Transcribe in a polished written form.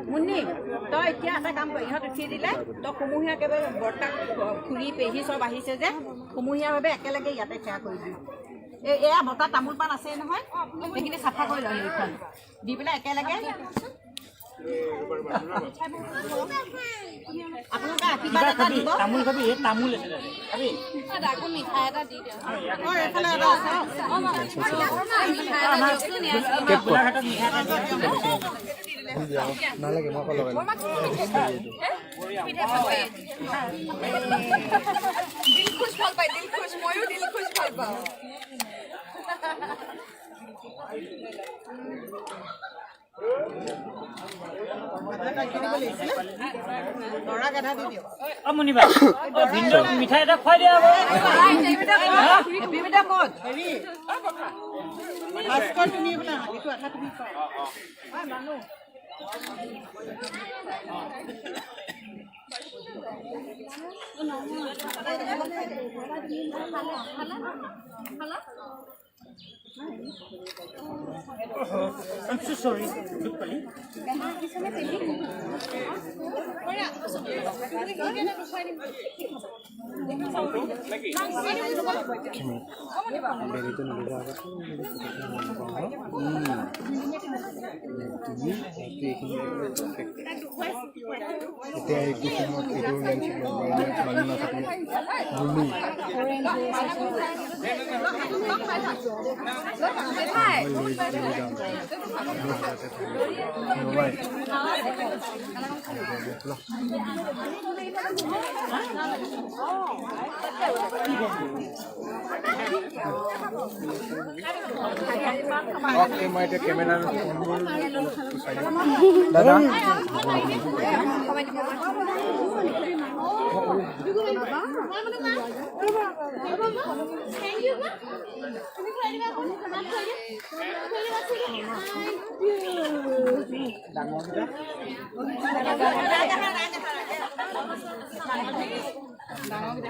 मुन्नी तो এতিয়া এটা কাম কৰ ইহঁত উঠি দিলে তো সমূহীয়া কেবে বৰ্তা খুৰি পেহি সব আহিছে যে সমূহীয়া ভাবে একেলগে ইয়াতে খেয়া কৰি দিম এয়া বৰ্তা তামুল পান আছে নহয় সেইখিনি সাফা কৰি লওঁ এইখন দি পেলাই একেলগে আপোনালোকে আশীৰ্বাদ এটা দিব তামুল খাবি তামুল আছে খাবি ডাকো মিঠাই এটা দি দিও এফালে এটা আছে কেক গোলাঘাটত মিঠাই এটা নালাগে মই কল লগাই দিল খুশ ভাল পাই দিল খুশ ময়ো দিল খুশ ভাল পাও লৰা গাধা দি দিও অমনিবা ভিন্ডো মিঠাই এটা খুৱাই দিয়া হেপি ক'ত হেৰি আজকল তুমি বলা এইটো আঠা তুমি খোৱা মানু I'm so sorry. Okay, my camera. Dada. Thank you.